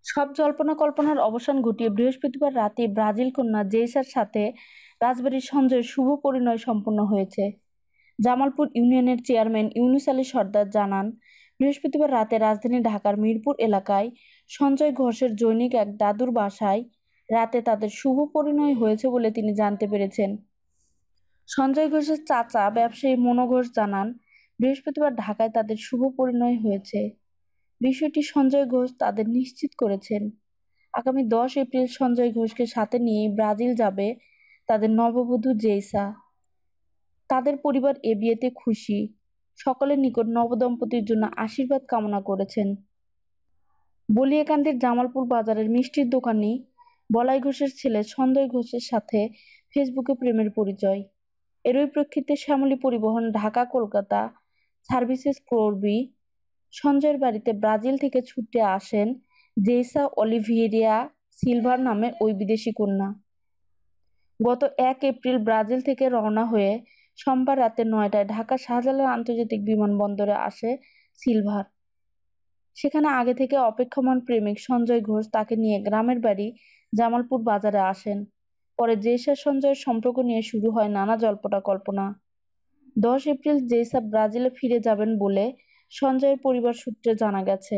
সব জল্পনা কল্পনার অবসান ঘটিয়ে বৃহস্পতিবার রাতে ব্রাজিল কন্যা জেইসার সাথে রাজবাড়ির সঞ্জয়ের শুভ পরিণয় সম্পন্ন হয়েছে। জামালপুর ইউনিয়নের চেয়ারম্যান ইউনুস আলী সর্দার জানান, বৃহস্পতিবার রাতে রাজধানী ঢাকার মিরপুর এলাকায় সঞ্জয় ঘোষের জনৈক এক দাদুর বাসায় রাতে তাদের শুভ পরিণয় হয়েছে বলে তিনি জানতে পেরেছেন। সঞ্জয় ঘোষের চাচা ব্যবসায়ী মনো ঘোষ জানান, বৃহস্পতিবার ঢাকায় তাদের শুভ পরিণয় হয়েছে। বিষয়টি সঞ্জয় ঘোষ তাদের নিশ্চিত করেছেন। আগামী 10 এপ্রিল সঞ্জয় ঘোষকে সাথে নিয়ে ব্রাজিল যাবে তাদের নববধূ জেইসা। তাদের পরিবার এ বিয়েতে খুশি। সকলের নিকট নবদম্পতির জন্য আশীর্বাদ কামনা করেছেন। বলিয়াকান্দির জামালপুর বাজারের মিষ্টির দোকানি বলাই ঘোষের ছেলে সঞ্জয় ঘোষের সাথে ফেসবুকে প্রেমের পরিচয়। এরই প্রেক্ষিতে শ্যামলী পরিবহন ঢাকা কলকাতা সার্ভিসেস কর্মী সঞ্জয়ের বাড়িতে ব্রাজিল থেকে ছুটে আসেন জেইসা অলিভিয়েরা সিলভার নামের ওই বিদেশি কন্যা। গত 1 এপ্রিল ব্রাজিল থেকে রওনা হয়ে সোমবার রাতে 9টায় ঢাকা শাহজালাল আন্তর্জাতিক বিমানবন্দরে আসে সিলভার। সেখানে আগে থেকে অপেক্ষমান প্রেমিক সঞ্জয় ঘোষ তাকে নিয়ে গ্রামের বাড়ি জামালপুর বাজারে আসেন। পরে জেইসা সঞ্জয়ের সম্পর্ক নিয়ে শুরু হয় নানা জল্পনা কল্পনা। 10 এপ্রিল জেইসা ব্রাজিলে ফিরে যাবেন বলে সঞ্জয়ের পরিবার সূত্রে জানা গেছে।